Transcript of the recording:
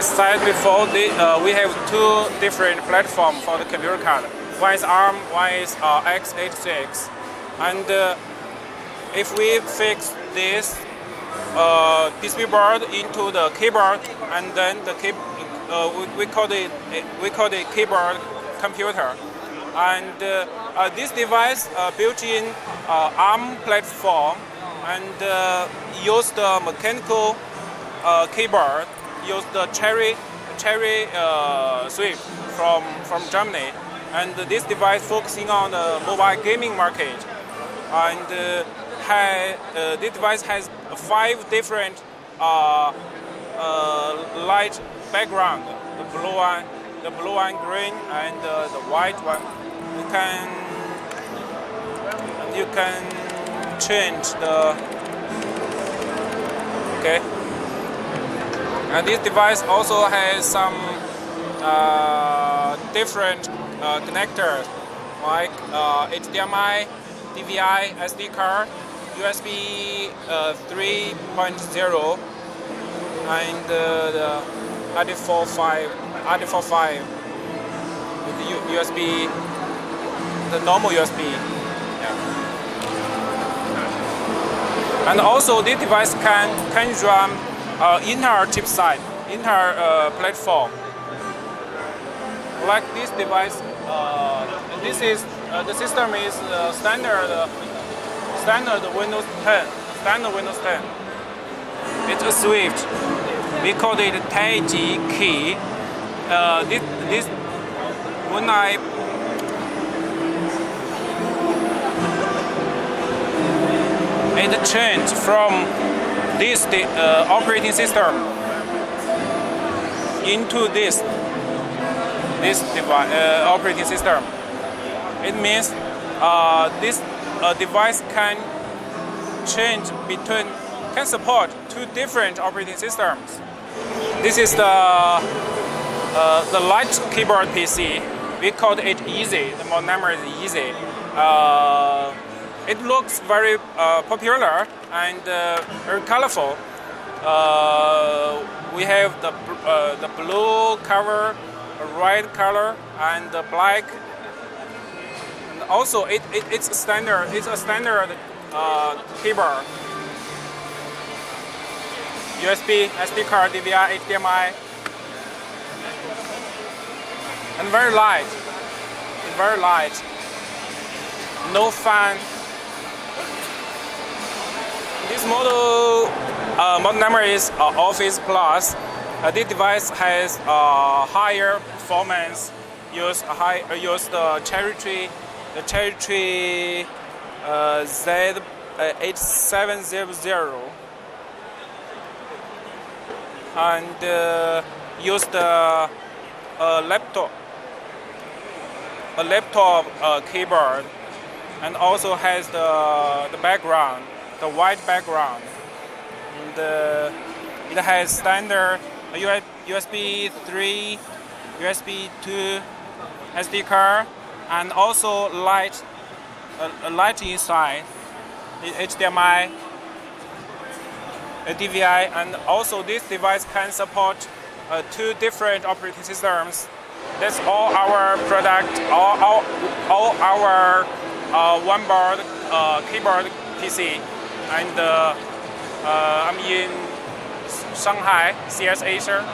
I said before, we have two different platforms for the computer card. One is ARM, one is x86. And if we fix this PCB board into the keyboard, and then the we call it keyboard computer. And this device built in ARM platform and use the mechanical keyboard, use the cherry Swift from Germany. And this device focusing on the mobile gaming market. And this device has 5 different light background: the blue one, green, and the white one. You can change the okay. And this device also has some different connectors like HDMI, DVI, SD card, USB 3.0, and the AD45 with the USB, the normal USB. Yeah. And also this device can run inter chip side, inter platform. Like this device, this is the system is standard Windows 10. Standard Windows 10. It's a Swift. We call it Taiji key. This when I it changed from this operating system into this device operating system. It means this device can support 2 different operating systems. This is the light keyboard PC. We call it Easy. The model number is Easy. It looks very popular and very colorful. We have the blue cover, red color, and the black. And also, it's a standard. It's a standard keyboard. USB, SD card, DVI, HDMI, and very light. It's very light. No fan. This model number is Office Plus. This device has higher performance. Use the cherry tree Z8700, and use the laptop keyboard, and also has the background, the white background. And it has standard USB 3, USB 2, SD card, and also light inside, HDMI, DVI, and also this device can support 2 different operating systems. That's all our product, all our OneBoard keyboard PC, and I'm in Shanghai, CS Asia.